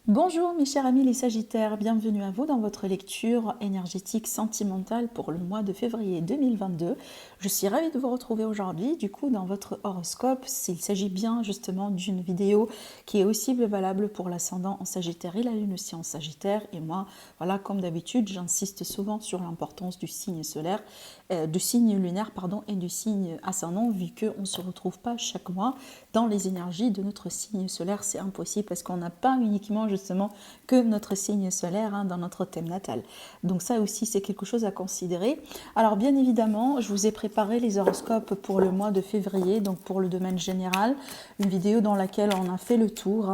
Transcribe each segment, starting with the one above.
Bonjour mes chers amis les Sagittaires, bienvenue à vous dans votre lecture énergétique sentimentale pour le mois de février 2022. Je suis ravie de vous retrouver aujourd'hui, du coup dans votre horoscope, s'il s'agit bien justement d'une vidéo qui est aussi valable pour l'ascendant en Sagittaire et la lune aussi en Sagittaire. Et moi, voilà, comme d'habitude, j'insiste souvent sur l'importance du signe solaire, du signe lunaire pardon, et du signe ascendant, vu qu'on ne se retrouve pas chaque mois dans les énergies de notre signe solaire. C'est impossible parce qu'on n'a pas uniquement justement que notre signe solaire dans notre thème natal. Donc ça aussi c'est quelque chose à considérer. Alors bien évidemment, je vous ai préparé les horoscopes pour le mois de février, donc pour le domaine général, une vidéo dans laquelle on a fait le tour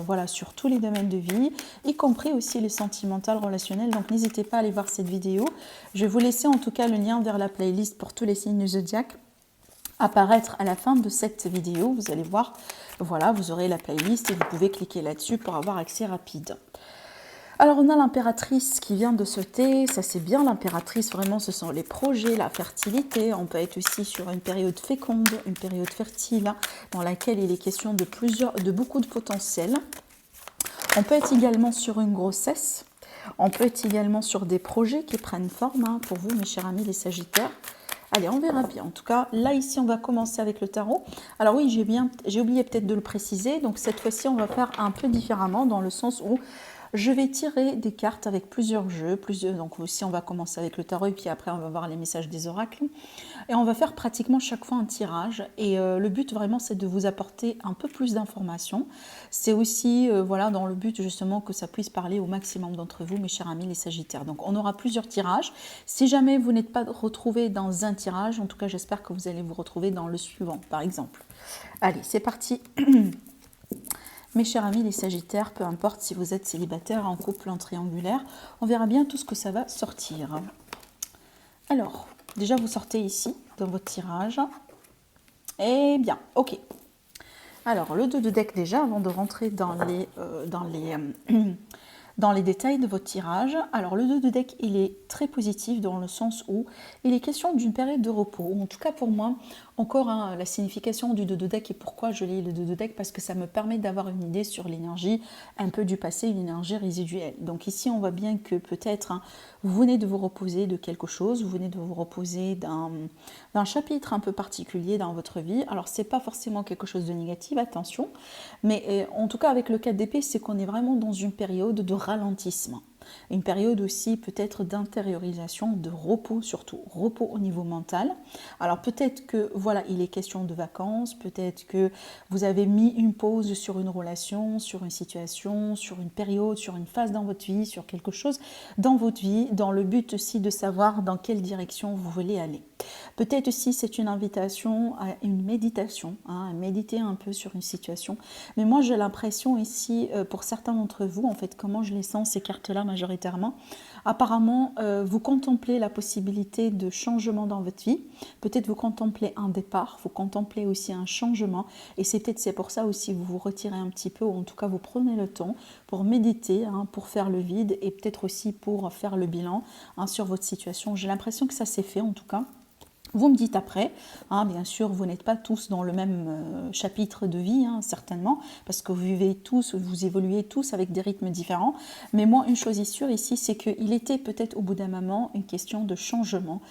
voilà, sur tous les domaines de vie, y compris aussi les sentimentales, relationnels. Donc n'hésitez pas à aller voir cette vidéo. Je vais vous laisser en tout cas le lien vers la playlist pour tous les signes zodiaques apparaître à la fin de cette vidéo. Vous allez voir, voilà, vous aurez la playlist et vous pouvez cliquer là-dessus pour avoir accès rapide. Alors on a l'impératrice qui vient de sauter, ça c'est bien l'impératrice, vraiment ce sont les projets, la fertilité, on peut être aussi sur une période féconde, une période fertile dans laquelle il est question de beaucoup de potentiel. On peut être également sur une grossesse, on peut être également sur des projets qui prennent forme pour vous mes chers amis les Sagittaires. Allez, on verra bien. En tout cas, là, ici, on va commencer avec le tarot. Alors oui, j'ai oublié peut-être de le préciser. Donc, cette fois-ci, on va faire un peu différemment dans le sens où je vais tirer des cartes avec plusieurs jeux. Donc aussi, on va commencer avec le tarot et puis après, on va voir les messages des oracles. Et on va faire pratiquement chaque fois un tirage. Et le but, vraiment, c'est de vous apporter un peu plus d'informations. C'est aussi, voilà, dans le but, justement, que ça puisse parler au maximum d'entre vous, mes chers amis, les Sagittaires. Donc, on aura plusieurs tirages. Si jamais vous n'êtes pas retrouvé dans un tirage, en tout cas, j'espère que vous allez vous retrouver dans le suivant, par exemple. Allez, c'est parti. Mes chers amis les Sagittaires, peu importe si vous êtes célibataire, en couple, en triangulaire, on verra bien tout ce que ça va sortir. Alors, déjà vous sortez ici, dans votre tirage. Eh bien, ok. Alors, le 2 de deck déjà, avant de rentrer dans les détails de votre tirage. Alors, le 2 de deck, il est très positif dans le sens où il est question d'une période de repos. En tout cas, pour moi, encore la signification du 2 de deck et pourquoi je lis le 2 de deck, parce que ça me permet d'avoir une idée sur l'énergie un peu du passé, une énergie résiduelle. Donc ici, on voit bien que peut-être vous venez de vous reposer de quelque chose, vous venez de vous reposer d'un chapitre un peu particulier dans votre vie. Alors, c'est pas forcément quelque chose de négatif, attention, mais en tout cas, avec le 4 d'épée, c'est qu'on est vraiment dans une période de ralentissement. Une période aussi peut-être d'intériorisation, de repos surtout, repos au niveau mental. Alors peut-être que voilà, il est question de vacances, peut-être que vous avez mis une pause sur une relation, sur une situation, sur une période, sur une phase dans votre vie, sur quelque chose dans votre vie, dans le but aussi de savoir dans quelle direction vous voulez aller. Peut-être aussi c'est une invitation à une méditation, à méditer un peu sur une situation. Mais moi j'ai l'impression ici, pour certains d'entre vous, en fait, comment je les sens ces cartes-là majoritairement, apparemment vous contemplez la possibilité de changement dans votre vie. Peut-être vous contemplez un départ, vous contemplez aussi un changement. Et c'est pour ça aussi vous vous retirez un petit peu, ou en tout cas vous prenez le temps pour méditer, pour faire le vide et peut-être aussi pour faire le bilan sur votre situation. J'ai l'impression que ça s'est fait en tout cas. Vous me dites après, bien sûr, vous n'êtes pas tous dans le même chapitre de vie, certainement, parce que vous vivez tous, vous évoluez tous avec des rythmes différents. Mais moi, une chose est sûre ici, c'est qu'il était peut-être au bout d'un moment une question de changement.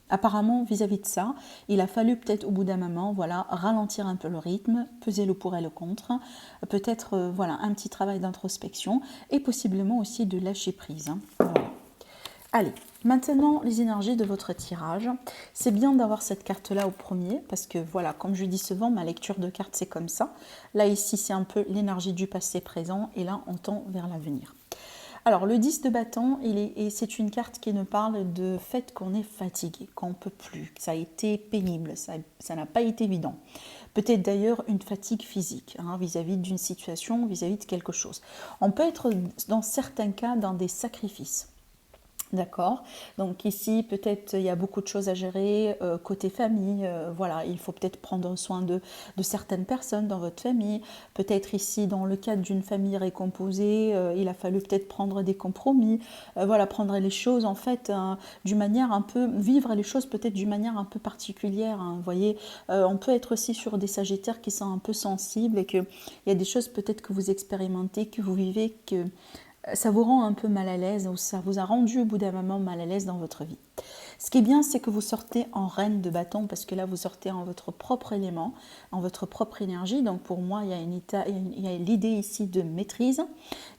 Apparemment, vis-à-vis de ça, il a fallu peut-être au bout d'un moment, voilà, ralentir un peu le rythme, peser le pour et le contre, peut-être voilà, un petit travail d'introspection et possiblement aussi de lâcher prise. Voilà. Allez, maintenant les énergies de votre tirage. C'est bien d'avoir cette carte-là au premier parce que voilà, comme je dis souvent, ma lecture de cartes c'est comme ça. Là ici c'est un peu l'énergie du passé présent et là on tend vers l'avenir. Alors le 10 de bâton, c'est une carte qui nous parle de fait qu'on est fatigué, qu'on ne peut plus, que ça a été pénible, ça n'a pas été évident. Peut-être d'ailleurs une fatigue physique vis-à-vis d'une situation, vis-à-vis de quelque chose. On peut être dans certains cas dans des sacrifices. D'accord. Donc ici, peut-être il y a beaucoup de choses à gérer côté famille. Voilà, il faut peut-être prendre soin de certaines personnes dans votre famille. Peut-être ici, dans le cadre d'une famille récomposée, il a fallu peut-être prendre des compromis. Voilà, prendre les choses en fait d'une manière un peu, vivre les choses peut-être d'une manière un peu particulière. Hein. Vous voyez, on peut être aussi sur des sagittaires qui sont un peu sensibles et qu'il y a des choses peut-être que vous expérimentez, que vous vivez, que ça vous rend un peu mal à l'aise ou ça vous a rendu au bout d'un moment mal à l'aise dans votre vie. Ce qui est bien, c'est que vous sortez en reine de bâton parce que là, vous sortez en votre propre élément, en votre propre énergie. Donc pour moi, il y a l'idée ici de maîtrise.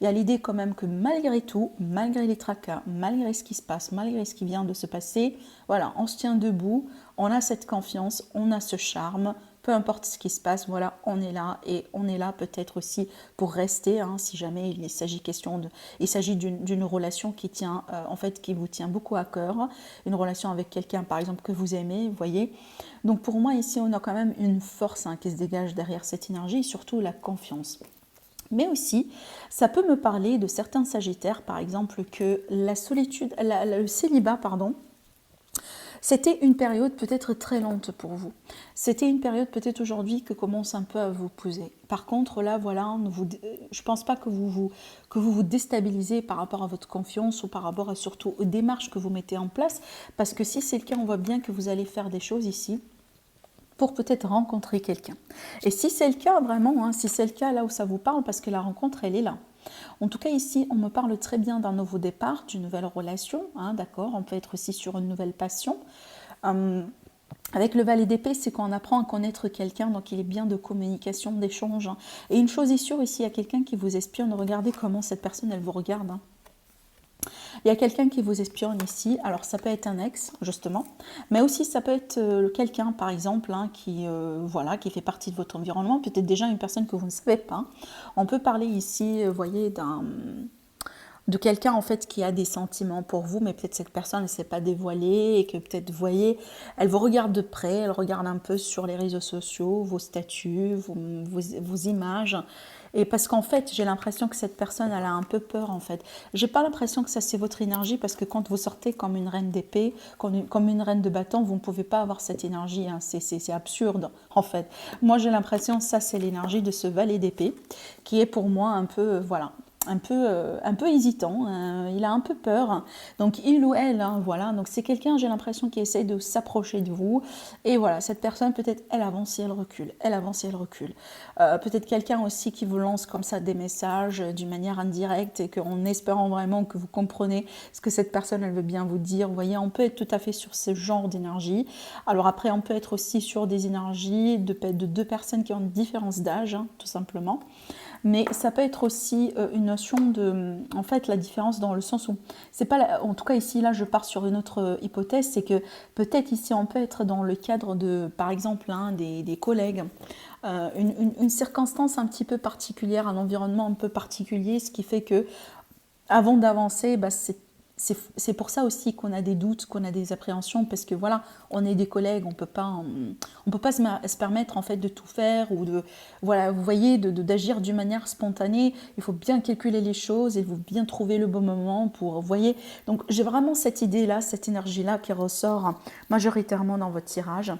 Il y a l'idée quand même que malgré tout, malgré les tracas, malgré ce qui se passe, malgré ce qui vient de se passer, voilà, on se tient debout, on a cette confiance, on a ce charme, peu importe ce qui se passe, voilà, on est là et on est là peut-être aussi pour rester, hein, si jamais il s'agit d'une relation qui tient, en fait, qui vous tient beaucoup à cœur, une relation avec quelqu'un, par exemple, que vous aimez, vous voyez. Donc pour moi, ici, on a quand même une force hein, qui se dégage derrière cette énergie, et surtout la confiance. Mais aussi, ça peut me parler de certains sagittaires, par exemple, que la solitude, le célibat, pardon, c'était une période peut-être très lente pour vous. C'était une période peut-être aujourd'hui que commence un peu à vous poser. Par contre, là, voilà, je ne pense pas que vous déstabilisez par rapport à votre confiance ou par rapport à surtout aux démarches que vous mettez en place. Parce que si c'est le cas, on voit bien que vous allez faire des choses ici pour peut-être rencontrer quelqu'un. Et si c'est le cas, vraiment, hein, si c'est le cas là où ça vous parle, parce que la rencontre, elle est là. En tout cas, ici, on me parle très bien d'un nouveau départ, d'une nouvelle relation, hein, d'accord. On peut être aussi sur une nouvelle passion. Avec le valet d'épée, c'est qu'on apprend à connaître quelqu'un, donc il est bien de communication, d'échange. Hein. Et une chose est sûre, ici, il y a quelqu'un qui vous espionne. Regardez comment cette personne, elle vous regarde. Hein. Il y a quelqu'un qui vous espionne ici, alors ça peut être un ex justement, mais aussi ça peut être quelqu'un par exemple hein, voilà, qui fait partie de votre environnement, peut-être déjà une personne que vous ne savez pas. On peut parler ici, vous voyez, de quelqu'un en fait qui a des sentiments pour vous, mais peut-être cette personne ne s'est pas dévoilée et que peut-être vous voyez, elle vous regarde de près, elle regarde un peu sur les réseaux sociaux, vos statuts, vos images. Et parce qu'en fait, j'ai l'impression que cette personne, elle a un peu peur en fait. J'ai pas l'impression que ça c'est votre énergie parce que quand vous sortez comme une reine d'épée, comme une reine de bâton, vous ne pouvez pas avoir cette énergie. Hein. C'est absurde en fait. Moi, j'ai l'impression que ça c'est l'énergie de ce valet d'épée qui est pour moi un peu, voilà, un peu hésitant, il a un peu peur, donc il ou elle, hein, voilà, donc c'est quelqu'un, j'ai l'impression, qui essaie de s'approcher de vous, et voilà, cette personne, peut-être, elle avance et elle recule, elle avance et elle recule. Peut-être quelqu'un aussi qui vous lance comme ça des messages d'une manière indirecte, et qu'en espérant vraiment que vous comprenez ce que cette personne, elle veut bien vous dire, vous voyez, on peut être tout à fait sur ce genre d'énergie. Alors après, on peut être aussi sur des énergies de deux personnes qui ont une différence d'âge, hein, tout simplement. Mais ça peut être aussi une notion de, en fait, la différence dans le sens où, c'est pas, en tout cas ici, là, je pars sur une autre hypothèse, c'est que peut-être ici, on peut être dans le cadre de, par exemple, hein, des collègues, une circonstance un petit peu particulière, un environnement un peu particulier, ce qui fait que, avant d'avancer, bah, c'est pour ça aussi qu'on a des doutes, qu'on a des appréhensions, parce que voilà, on est des collègues, on peut pas se permettre en fait de tout faire ou de, voilà, vous voyez, d'agir d'une manière spontanée. Il faut bien calculer les choses, il faut bien trouver le bon moment pour, vous voyez. Donc j'ai vraiment cette idée-là, cette énergie-là qui ressort majoritairement dans votre tirage.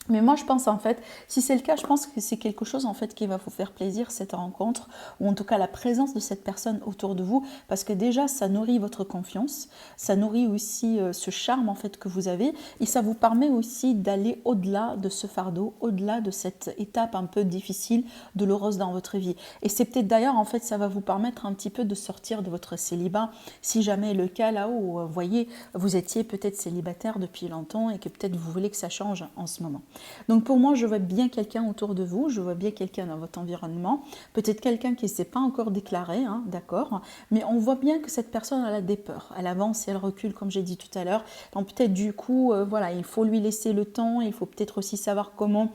Mais moi, je pense en fait, si c'est le cas, je pense que c'est quelque chose en fait qui va vous faire plaisir, cette rencontre, ou en tout cas la présence de cette personne autour de vous, parce que déjà, ça nourrit votre confiance, ça nourrit aussi ce charme en fait que vous avez, et ça vous permet aussi d'aller au-delà de ce fardeau, au-delà de cette étape un peu difficile, douloureuse dans votre vie. Et c'est peut-être d'ailleurs, en fait, ça va vous permettre un petit peu de sortir de votre célibat, si jamais le cas là où, vous voyez, vous étiez peut-être célibataire depuis longtemps et que peut-être vous voulez que ça change en ce moment. Donc pour moi, je vois bien quelqu'un autour de vous, je vois bien quelqu'un dans votre environnement, peut-être quelqu'un qui ne s'est pas encore déclaré, hein, d'accord, mais on voit bien que cette personne, elle a des peurs, elle avance et elle recule, comme j'ai dit tout à l'heure. Donc peut-être du coup, voilà, il faut lui laisser le temps, il faut peut-être aussi savoir comment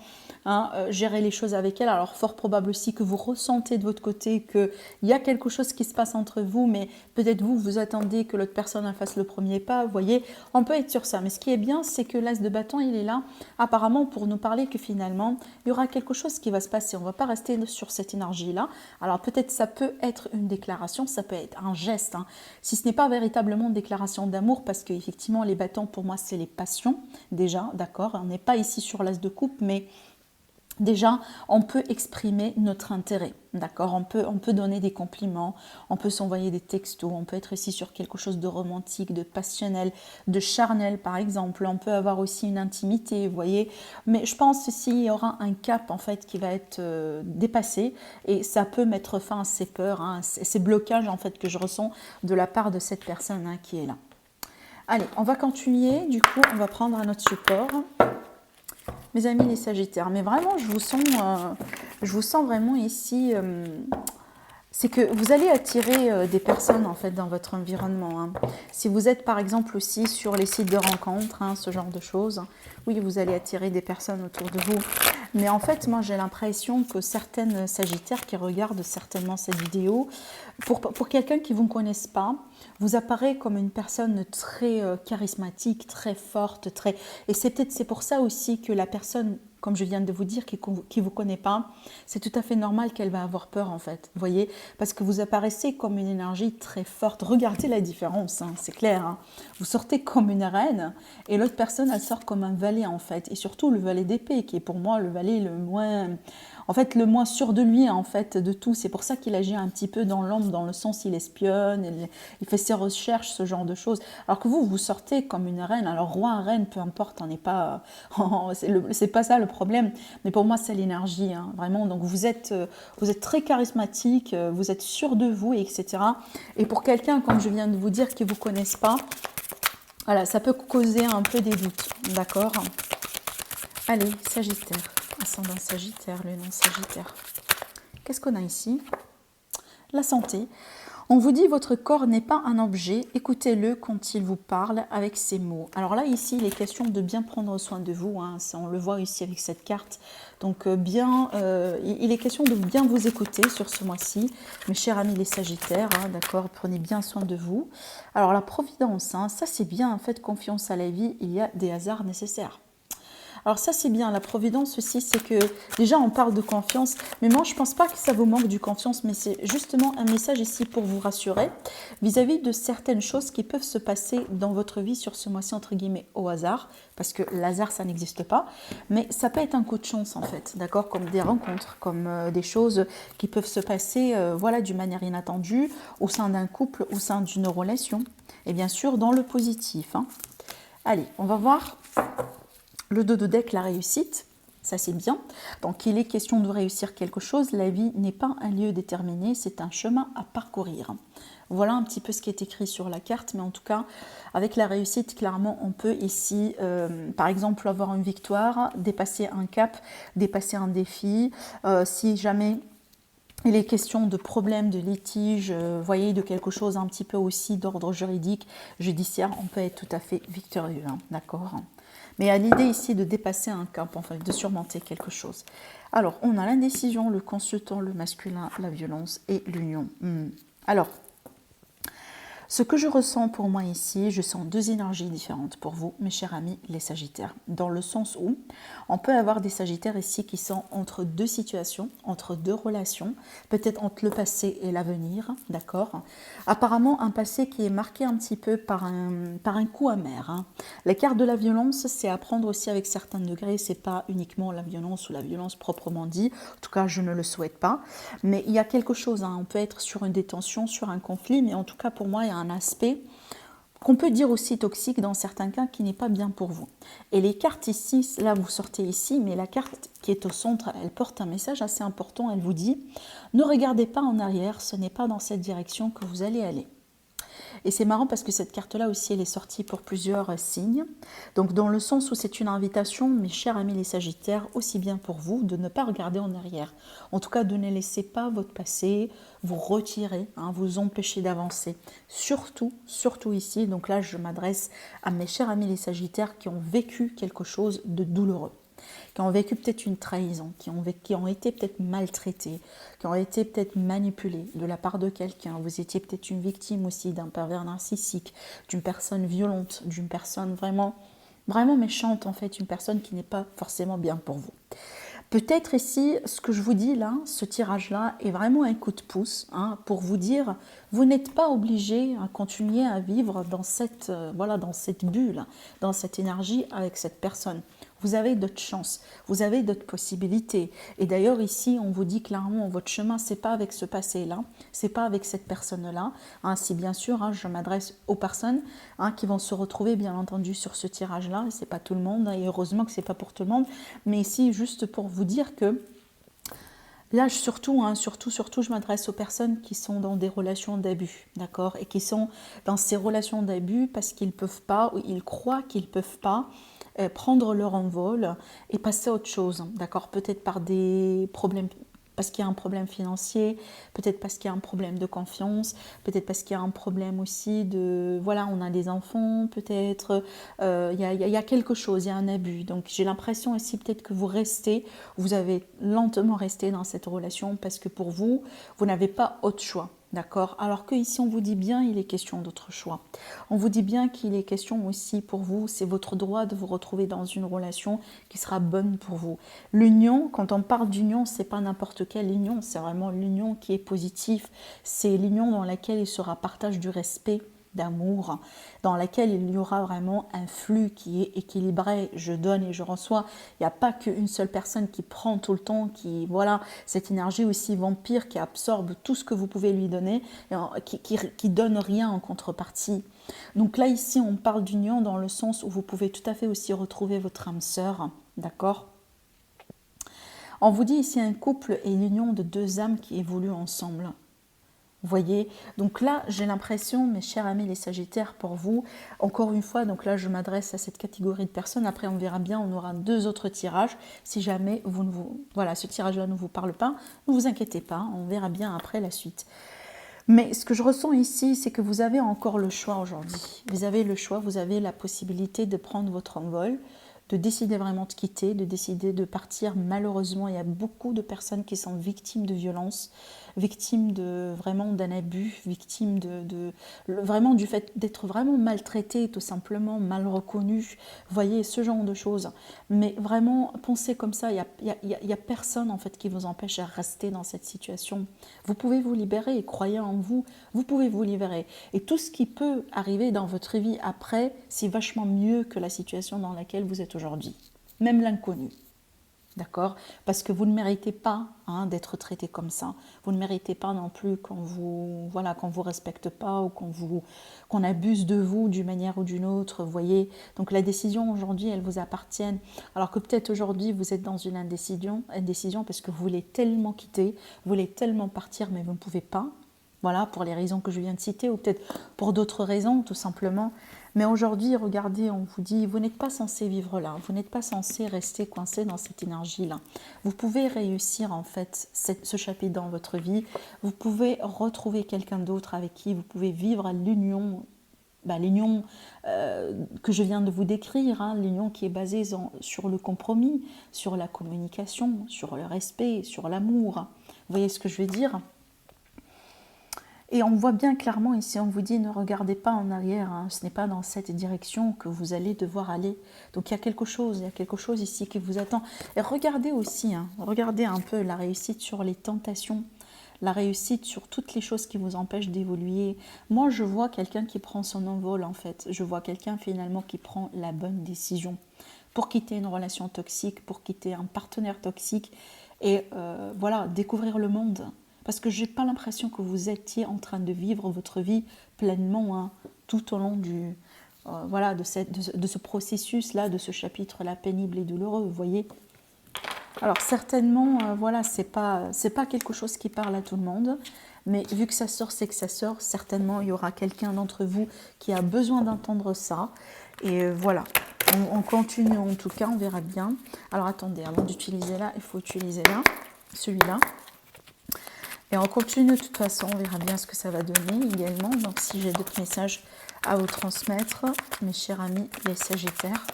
gérer les choses avec elle. Alors fort probable aussi que vous ressentez de votre côté qu'il y a quelque chose qui se passe entre vous, mais peut-être vous attendez que l'autre personne fasse le premier pas, vous voyez, on peut être sur ça. Mais ce qui est bien, c'est que l'as de bâton, il est là apparemment pour nous parler que finalement, il y aura quelque chose qui va se passer. On ne va pas rester sur cette énergie-là. Alors peut-être ça peut être une déclaration, ça peut être un geste. Hein. Si ce n'est pas véritablement une déclaration d'amour, parce qu'effectivement, les bâtons, pour moi, c'est les passions, déjà, d'accord. On n'est pas ici sur l'as de coupe, mais déjà, on peut exprimer notre intérêt, d'accord, on peut donner des compliments, on peut s'envoyer des textos, on peut être ici sur quelque chose de romantique, de passionnel, de charnel par exemple, on peut avoir aussi une intimité, vous voyez, mais je pense ici il y aura un cap en fait qui va être dépassé et ça peut mettre fin à ces peurs, hein, ces blocages en fait que je ressens de la part de cette personne hein, qui est là. Allez, on va continuer, du coup on va prendre un autre support. Mes amis les Sagittaires, mais vraiment je vous sens vraiment ici, c'est que vous allez attirer des personnes en fait dans votre environnement. Hein. Si vous êtes par exemple aussi sur les sites de rencontres, hein, ce genre de choses, oui vous allez attirer des personnes autour de vous. Mais en fait moi j'ai l'impression que certaines Sagittaires qui regardent certainement cette vidéo, pour quelqu'un qui vous ne connaisse pas, vous apparaît comme une personne très charismatique, très forte, très... Et c'est pour ça aussi que la personne, comme je viens de vous dire, qui ne vous connaît pas, c'est tout à fait normal qu'elle va avoir peur en fait, vous voyez, parce que vous apparaissez comme une énergie très forte. Regardez la différence, hein, c'est clair. Hein. Vous sortez comme une reine et l'autre personne, elle sort comme un valet en fait, et surtout le valet d'épée, qui est pour moi le valet le moins... En fait, le moins sûr de lui, en fait, de tout. C'est pour ça qu'il agit un petit peu dans l'ombre, dans le sens il espionne, il fait ses recherches, ce genre de choses. Alors que vous sortez comme une reine. Alors, roi, reine, peu importe, on n'est pas... c'est pas ça le problème. Mais pour moi, c'est l'énergie, hein, vraiment. Donc, vous êtes très charismatique, vous êtes sûr de vous, etc. Et pour quelqu'un, comme je viens de vous dire, qui ne vous connaisse pas, voilà, ça peut causer un peu des doutes, d'accord? Allez, Sagittaire. Ascendant Sagittaire, le nom Sagittaire. Qu'est-ce qu'on a ici? La santé. On vous dit votre corps n'est pas un objet, écoutez-le quand il vous parle avec ces mots. Alors là, ici, il est question de bien prendre soin de vous, hein. Ça, on le voit ici avec cette carte. Donc il est question de bien vous écouter sur ce mois-ci, mes chers amis les Sagittaires, hein, d'accord, prenez bien soin de vous. Alors la providence, hein, ça c'est bien, faites confiance à la vie, il y a des hasards nécessaires. Alors ça c'est bien, la providence aussi, c'est que déjà on parle de confiance, mais moi je ne pense pas que ça vous manque du confiance, mais c'est justement un message ici pour vous rassurer vis-à-vis de certaines choses qui peuvent se passer dans votre vie sur ce mois-ci entre guillemets au hasard, parce que l'hasard ça n'existe pas, mais ça peut être un coup de chance en fait, d'accord, comme des rencontres, comme des choses qui peuvent se passer voilà, d'une manière inattendue au sein d'un couple, au sein d'une relation, et bien sûr dans le positif. Hein. Allez, on va voir... Le dos de deck, la réussite, ça c'est bien. Donc il est question de réussir quelque chose. La vie n'est pas un lieu déterminé, c'est un chemin à parcourir. Voilà un petit peu ce qui est écrit sur la carte, mais en tout cas, avec la réussite, clairement, on peut ici, par exemple, avoir une victoire, dépasser un cap, dépasser un défi. Si jamais... il est question de problèmes, de litiges, voyez, de quelque chose un petit peu aussi d'ordre juridique, judiciaire, on peut être tout à fait victorieux, hein, d'accord ? Mais il y a l'idée ici de dépasser un cap, enfin de surmonter quelque chose. Alors, on a l'indécision, le consultant, le masculin, la violence et l'union. Alors, ce que je ressens pour moi ici, je sens deux énergies différentes pour vous, mes chers amis, les Sagittaires. Dans le sens où on peut avoir des Sagittaires ici qui sont entre deux situations, entre deux relations, peut-être entre le passé et l'avenir, d'accord. Apparemment, un passé qui est marqué un petit peu par un coup amer. Hein. La carte de la violence, c'est à prendre aussi avec certains degrés, c'est pas uniquement la violence ou la violence proprement dit, en tout cas, je ne le souhaite pas. Mais il y a quelque chose, hein. On peut être sur une détention, sur un conflit, mais en tout cas, pour moi, il y a un aspect qu'on peut dire aussi toxique dans certains cas qui n'est pas bien pour vous. Et les cartes ici, là vous sortez ici, mais la carte qui est au centre, elle porte un message assez important, elle vous dit « Ne regardez pas en arrière, ce n'est pas dans cette direction que vous allez aller ». Et c'est marrant parce que cette carte-là aussi, elle est sortie pour plusieurs signes. Donc dans le sens où c'est une invitation, mes chers amis les Sagittaires, aussi bien pour vous, de ne pas regarder en arrière. En tout cas, de ne laisser pas votre passé vous retirer, hein, vous empêcher d'avancer. Surtout, surtout ici, donc là je m'adresse à mes chers amis les Sagittaires qui ont vécu quelque chose de douloureux, qui ont vécu peut-être une trahison, qui ont été peut-être maltraités, qui ont été peut-être manipulés de la part de quelqu'un. Vous étiez peut-être une victime aussi d'un pervers narcissique, d'une personne violente, d'une personne vraiment vraiment méchante en fait, une personne qui n'est pas forcément bien pour vous. Peut-être ici, ce que je vous dis là, ce tirage-là est vraiment un coup de pouce pour vous dire, vous n'êtes pas obligé à continuer à vivre dans cette, voilà, dans cette bulle, dans cette énergie avec cette personne. Vous avez d'autres chances, vous avez d'autres possibilités. Et d'ailleurs ici, on vous dit clairement, votre chemin, c'est pas avec ce passé-là, c'est pas avec cette personne-là. Si bien sûr, je m'adresse aux personnes qui vont se retrouver, bien entendu, sur ce tirage-là. C'est pas tout le monde, et heureusement que c'est pas pour tout le monde. Mais ici, juste pour vous dire que là, surtout, je m'adresse aux personnes qui sont dans des relations d'abus, d'accord, et qui sont dans ces relations d'abus parce qu'ils peuvent pas, ou ils croient qu'ils peuvent pas prendre leur envol et passer à autre chose, d'accord, peut-être par des problèmes, parce qu'il y a un problème financier, peut-être parce qu'il y a un problème de confiance, peut-être parce qu'il y a un problème aussi de, voilà, on a des enfants, peut-être, il y a quelque chose, il y a un abus. Donc j'ai l'impression aussi peut-être que vous avez lentement resté dans cette relation parce que pour vous, vous n'avez pas autre choix. D'accord. Alors que ici on vous dit bien, il est question d'autre choix. On vous dit bien qu'il est question aussi pour vous, c'est votre droit de vous retrouver dans une relation qui sera bonne pour vous. L'union, quand on parle d'union, c'est pas n'importe quelle union, c'est vraiment l'union qui est positive. C'est l'union dans laquelle il sera partage du respect, d'amour, dans laquelle il y aura vraiment un flux qui est équilibré, je donne et je reçois. Il n'y a pas qu'une seule personne qui prend tout le temps, qui, voilà, cette énergie aussi vampire qui absorbe tout ce que vous pouvez lui donner, et qui donne rien en contrepartie. Donc là, ici, on parle d'union dans le sens où vous pouvez tout à fait aussi retrouver votre âme sœur, d'accord ? On vous dit ici un couple et l'union de deux âmes qui évoluent ensemble. Vous voyez, donc là, j'ai l'impression, mes chers amis les Sagittaires, pour vous, encore une fois, donc là, je m'adresse à cette catégorie de personnes. Après, on verra bien, on aura 2 autres tirages. Si jamais voilà, ce tirage-là ne vous parle pas, ne vous inquiétez pas, on verra bien après la suite. Mais ce que je ressens ici, c'est que vous avez encore le choix aujourd'hui. Vous avez le choix, vous avez la possibilité de prendre votre envol, de décider vraiment de quitter, de décider de partir. Malheureusement, il y a beaucoup de personnes qui sont victimes de violences, victimes vraiment d'un abus, victimes vraiment du fait d'être vraiment maltraitées, tout simplement mal reconnues. Vous voyez, ce genre de choses. Mais vraiment, pensez comme ça, il y a personne en fait qui vous empêche à rester dans cette situation. Vous pouvez vous libérer, croyez en vous, vous pouvez vous libérer. Et tout ce qui peut arriver dans votre vie après, c'est vachement mieux que la situation dans laquelle vous êtes aujourd'hui. Même l'inconnu. D'accord? Parce que vous ne méritez pas d'être traité comme ça. Vous ne méritez pas non plus qu'on vous respecte pas ou qu'on abuse de vous d'une manière ou d'une autre. Vous voyez? Donc la décision aujourd'hui, elle vous appartient. Alors que peut-être aujourd'hui, vous êtes dans une indécision parce que vous voulez tellement quitter, vous voulez tellement partir, mais vous ne pouvez pas. Voilà, pour les raisons que je viens de citer, ou peut-être pour d'autres raisons, tout simplement. Mais aujourd'hui, regardez, on vous dit, vous n'êtes pas censé vivre là, vous n'êtes pas censé rester coincé dans cette énergie-là. Vous pouvez réussir, en fait, ce chapitre dans votre vie. Vous pouvez retrouver quelqu'un d'autre avec qui vous pouvez vivre l'union, l'union que je viens de vous décrire, l'union qui est basée sur le compromis, sur la communication, sur le respect, sur l'amour. Vous voyez ce que je veux dire ? Et on voit bien clairement ici, on vous dit ne regardez pas en arrière, ce n'est pas dans cette direction que vous allez devoir aller. Donc il y a quelque chose ici qui vous attend. Et regardez aussi, regardez un peu la réussite sur les tentations, la réussite sur toutes les choses qui vous empêchent d'évoluer. Moi je vois quelqu'un qui prend son envol en fait, je vois quelqu'un finalement qui prend la bonne décision pour quitter une relation toxique, pour quitter un partenaire toxique et voilà, découvrir le monde. Parce que je n'ai pas l'impression que vous étiez en train de vivre votre vie pleinement tout au long de ce processus-là, de ce chapitre-là pénible et douloureux, vous voyez. Alors certainement, c'est pas quelque chose qui parle à tout le monde, mais vu que ça sort, c'est que ça sort. Certainement, il y aura quelqu'un d'entre vous qui a besoin d'entendre ça. Et voilà, on continue en tout cas, on verra bien. Alors attendez, avant d'utiliser là, il faut utiliser là, celui-là. Et on continue de toute façon, on verra bien ce que ça va donner également. Donc si j'ai d'autres messages à vous transmettre, mes chers amis les Sagittaires.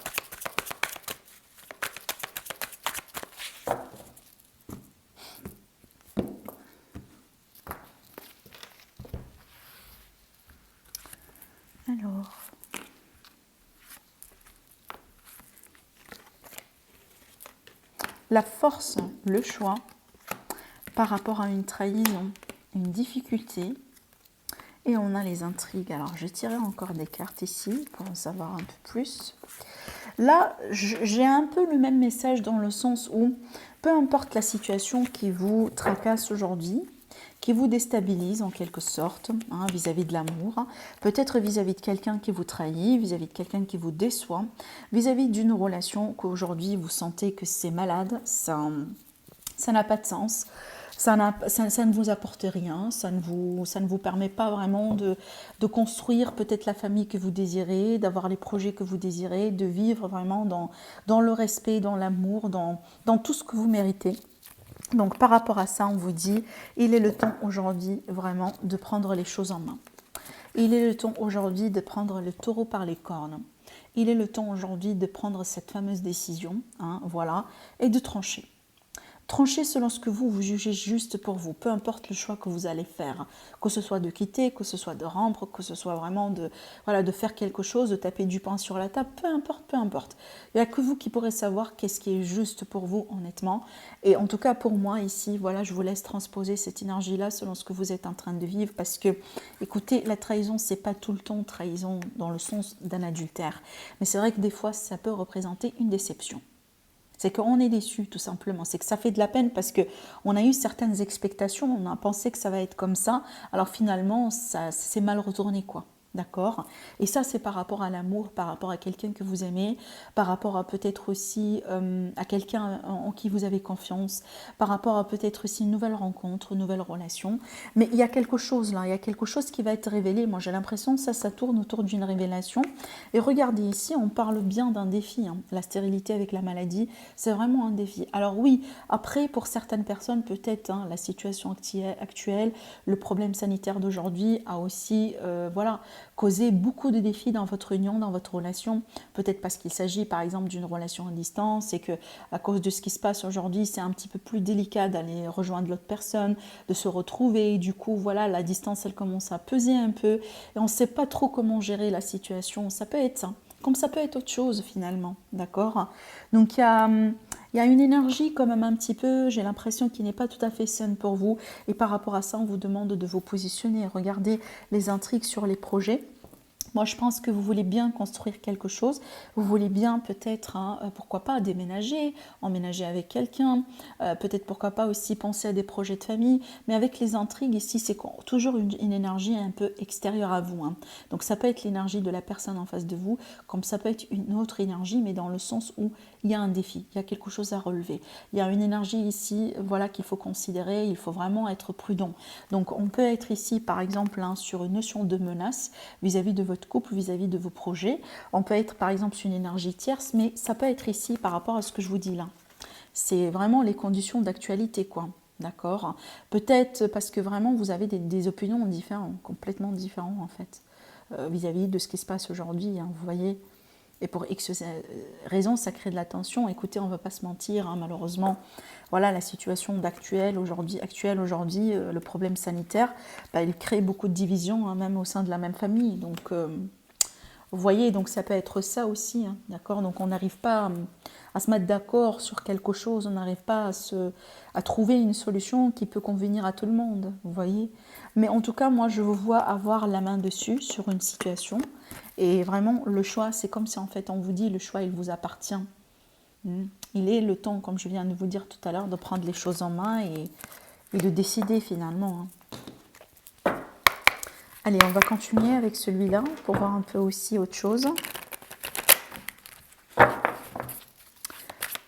Alors, la force, le choix par rapport à une trahison, une difficulté. Et on a les intrigues. Alors, je vais tirer encore des cartes ici pour en savoir un peu plus. Là, j'ai un peu le même message dans le sens où, peu importe la situation qui vous tracasse aujourd'hui, qui vous déstabilise en quelque sorte, vis-à-vis de l'amour, peut-être vis-à-vis de quelqu'un qui vous trahit, vis-à-vis de quelqu'un qui vous déçoit, vis-à-vis d'une relation qu'aujourd'hui vous sentez que c'est malade, ça n'a pas de sens. Ça ne vous apporte rien, ça ne vous permet pas vraiment de construire peut-être la famille que vous désirez, d'avoir les projets que vous désirez, de vivre vraiment dans le respect, dans l'amour, dans tout ce que vous méritez. Donc par rapport à ça, on vous dit, il est le temps aujourd'hui vraiment de prendre les choses en main. Il est le temps aujourd'hui de prendre le taureau par les cornes. Il est le temps aujourd'hui de prendre cette fameuse décision, voilà, et de trancher. Tranchez selon ce que vous jugez juste pour vous, peu importe le choix que vous allez faire, que ce soit de quitter, que ce soit de rompre, que ce soit vraiment de faire quelque chose, de taper du poing sur la table, peu importe. Il n'y a que vous qui pourrez savoir qu'est-ce qui est juste pour vous, honnêtement. Et en tout cas, pour moi, ici, voilà, je vous laisse transposer cette énergie-là selon ce que vous êtes en train de vivre, parce que, écoutez, la trahison, c'est pas tout le temps trahison dans le sens d'un adultère. Mais c'est vrai que des fois, ça peut représenter une déception. C'est qu'on est déçu, tout simplement. C'est que ça fait de la peine parce qu'on a eu certaines expectations, on a pensé que ça va être comme ça, alors finalement, ça s'est mal retourné, quoi. D'accord? Et ça, c'est par rapport à l'amour, par rapport à quelqu'un que vous aimez, par rapport à peut-être aussi à quelqu'un en qui vous avez confiance, par rapport à peut-être aussi une nouvelle rencontre, une nouvelle relation. Mais il y a quelque chose là, il y a quelque chose qui va être révélé. Moi, j'ai l'impression que ça tourne autour d'une révélation. Et regardez ici, on parle bien d'un défi. La stérilité avec la maladie, c'est vraiment un défi. Alors oui, après, pour certaines personnes, peut-être la situation actuelle, le problème sanitaire d'aujourd'hui a aussi, causer beaucoup de défis dans votre union, dans votre relation. Peut-être parce qu'il s'agit par exemple d'une relation à distance et que à cause de ce qui se passe aujourd'hui, c'est un petit peu plus délicat d'aller rejoindre l'autre personne, de se retrouver. Du coup, voilà, la distance, elle commence à peser un peu et on ne sait pas trop comment gérer la situation. Ça peut être ça, comme ça peut être autre chose finalement, d'accord? Donc il y a une énergie quand même un petit peu, j'ai l'impression qu'il n'est pas tout à fait saine pour vous. Et par rapport à ça, on vous demande de vous positionner. Regardez les intrigues sur les projets. Moi, je pense que vous voulez bien construire quelque chose. Vous voulez bien peut-être, pourquoi pas, déménager, emménager avec quelqu'un. Peut-être, pourquoi pas, aussi penser à des projets de famille. Mais avec les intrigues, ici, c'est toujours une énergie un peu extérieure à vous. Donc, ça peut être l'énergie de la personne en face de vous, comme ça peut être une autre énergie, mais dans le sens où il y a un défi, il y a quelque chose à relever. Il y a une énergie ici, voilà, qu'il faut considérer. Il faut vraiment être prudent. Donc, on peut être ici, par exemple, sur une notion de menace vis-à-vis de votre couple, vis-à-vis de vos projets. On peut être par exemple sur une énergie tierce, mais ça peut être ici par rapport à ce que je vous dis là. C'est vraiment les conditions d'actualité, quoi. D'accord? Peut-être parce que vraiment vous avez des opinions différentes, complètement différentes en fait, vis-à-vis de ce qui se passe aujourd'hui, vous voyez. Et pour X raisons, ça crée de la tension. Écoutez, on ne va pas se mentir, malheureusement. Voilà, la situation aujourd'hui, le problème sanitaire, il crée beaucoup de divisions, même au sein de la même famille. Donc, vous voyez, donc ça peut être ça aussi, d'accord? Donc, on n'arrive pas à se mettre d'accord sur quelque chose, on n'arrive pas à trouver une solution qui peut convenir à tout le monde, vous voyez. Mais en tout cas, moi, je vous vois avoir la main dessus sur une situation. Et vraiment, le choix, c'est comme si en fait on vous dit, le choix, il vous appartient. Il est le temps, comme je viens de vous dire tout à l'heure, de prendre les choses en main et de décider finalement. Allez, on va continuer avec celui-là pour voir un peu aussi autre chose.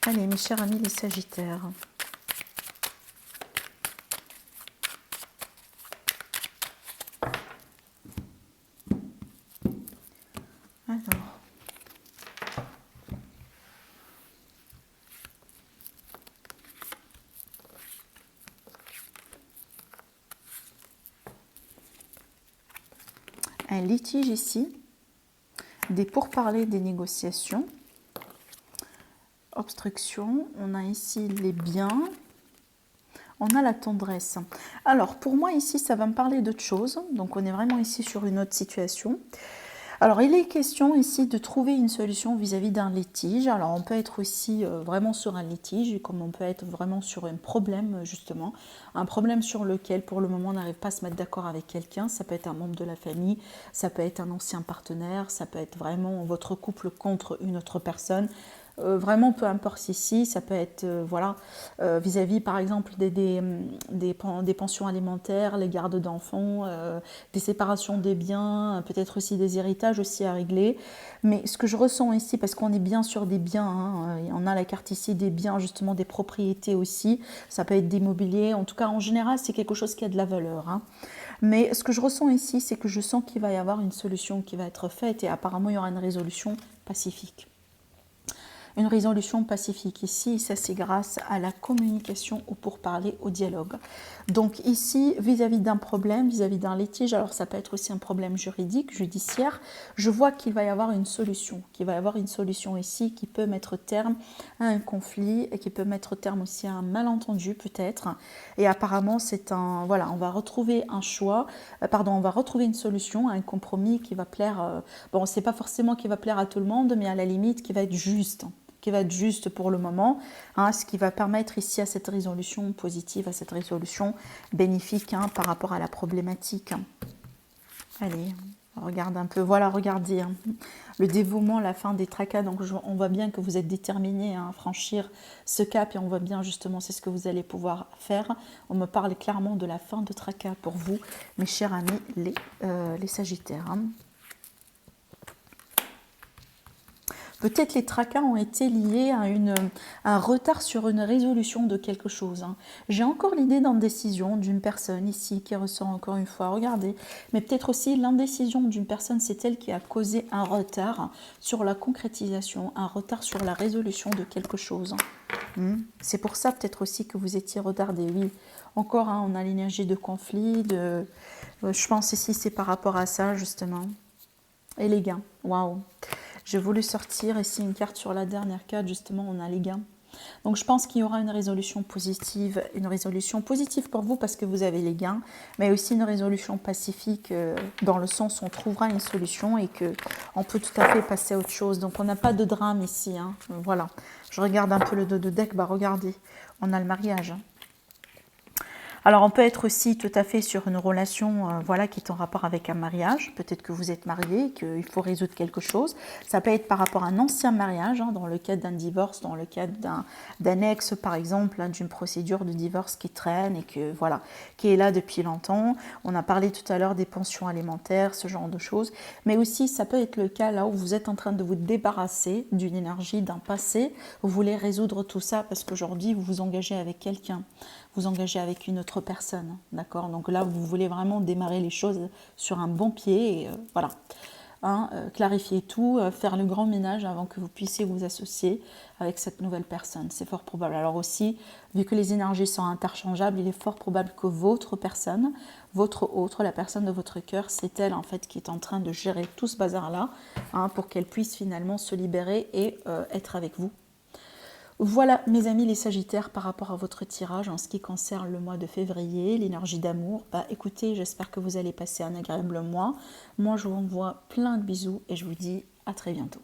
Allez, mes chers amis les Sagittaires. Alors. Un litige ici, des pourparlers, des négociations, obstruction, on a ici les biens, on a la tendresse. Alors pour moi ici ça va me parler d'autre chose, donc on est vraiment ici sur une autre situation. Alors, il est question ici de trouver une solution vis-à-vis d'un litige. Alors, on peut être aussi vraiment sur un litige, comme on peut être vraiment sur un problème, justement. Un problème sur lequel, pour le moment, on n'arrive pas à se mettre d'accord avec quelqu'un. Ça peut être un membre de la famille, ça peut être un ancien partenaire, ça peut être vraiment votre couple contre une autre personne. Vraiment, peu importe ici, ça peut être voilà, vis-à-vis par exemple des pensions alimentaires, les gardes d'enfants, des séparations des biens, peut-être aussi des héritages aussi à régler. Mais ce que je ressens ici, parce qu'on est bien sur des biens, hein, on a la carte ici des biens, justement des propriétés aussi, ça peut être des mobiliers, en tout cas en général c'est quelque chose qui a de la valeur. Hein. Mais ce que je ressens ici, c'est que je sens qu'il va y avoir une solution qui va être faite et apparemment il y aura une résolution pacifique. Une résolution pacifique ici, ça c'est grâce à la communication, au pourparler, au dialogue. Donc ici, vis-à-vis d'un problème, vis-à-vis d'un litige, alors ça peut être aussi un problème juridique, judiciaire, je vois qu'il va y avoir une solution, qu'il va y avoir une solution ici qui peut mettre terme à un conflit et qui peut mettre terme aussi à un malentendu peut-être. Et apparemment c'est un, voilà, on va retrouver un choix, on va retrouver une solution, un compromis qui va plaire, bon c'est pas forcément qui va plaire à tout le monde, mais à la limite qui va être juste, qui va être juste pour le moment, hein, ce qui va permettre ici à cette résolution positive, à cette résolution bénéfique hein, par rapport à la problématique. Allez, on regarde un peu, voilà, regardez, hein, le dévouement, la fin des tracas, donc on voit bien que vous êtes déterminé à franchir ce cap et on voit bien justement c'est ce que vous allez pouvoir faire. On me parle clairement de la fin de tracas pour vous, mes chers amis les Sagittaires. Hein. Peut-être les tracas ont été liés à un retard sur une résolution de quelque chose. Hein. J'ai encore l'idée d'indécision d'une personne ici qui ressort encore une fois, regardez. Mais peut-être aussi l'indécision d'une personne, c'est elle qui a causé un retard sur la concrétisation, un retard sur la résolution de quelque chose. C'est pour ça peut-être aussi que vous étiez retardé, oui. Encore, hein, on a l'énergie de conflit, je pense ici c'est par rapport à ça justement. Et les gains, waouh. J'ai voulu sortir ici une carte sur la dernière carte, justement, on a les gains. Donc je pense qu'il y aura une résolution positive pour vous parce que vous avez les gains, mais aussi une résolution pacifique dans le sens où on trouvera une solution et qu'on peut tout à fait passer à autre chose. Donc on n'a pas de drame ici. Hein. Voilà, je regarde un peu le dos de deck, bah regardez, on a le mariage. Hein. Alors, on peut être aussi tout à fait sur une relation voilà, qui est en rapport avec un mariage. Peut-être que vous êtes marié, qu'il faut résoudre quelque chose. Ça peut être par rapport à un ancien mariage, hein, dans le cadre d'un divorce, dans le cadre d'un ex, par exemple, hein, d'une procédure de divorce qui traîne et voilà, qui est là depuis longtemps. On a parlé tout à l'heure des pensions alimentaires, ce genre de choses. Mais aussi, ça peut être le cas là où vous êtes en train de vous débarrasser d'une énergie, d'un passé. Vous voulez résoudre tout ça parce qu'aujourd'hui, vous vous engagez avec quelqu'un. Vous engagez avec une autre personne, d'accord? Donc là, vous voulez vraiment démarrer les choses sur un bon pied, et voilà. Hein, clarifier tout, faire le grand ménage avant que vous puissiez vous associer avec cette nouvelle personne. C'est fort probable. Alors aussi, vu que les énergies sont interchangeables, il est fort probable que votre personne, la personne de votre cœur, c'est elle en fait qui est en train de gérer tout ce bazar-là, hein, pour qu'elle puisse finalement se libérer et être avec vous. Voilà mes amis les Sagittaires par rapport à votre tirage en ce qui concerne le mois de février, l'énergie d'amour. Bah écoutez, j'espère que vous allez passer un agréable mois. Moi je vous envoie plein de bisous et je vous dis à très bientôt.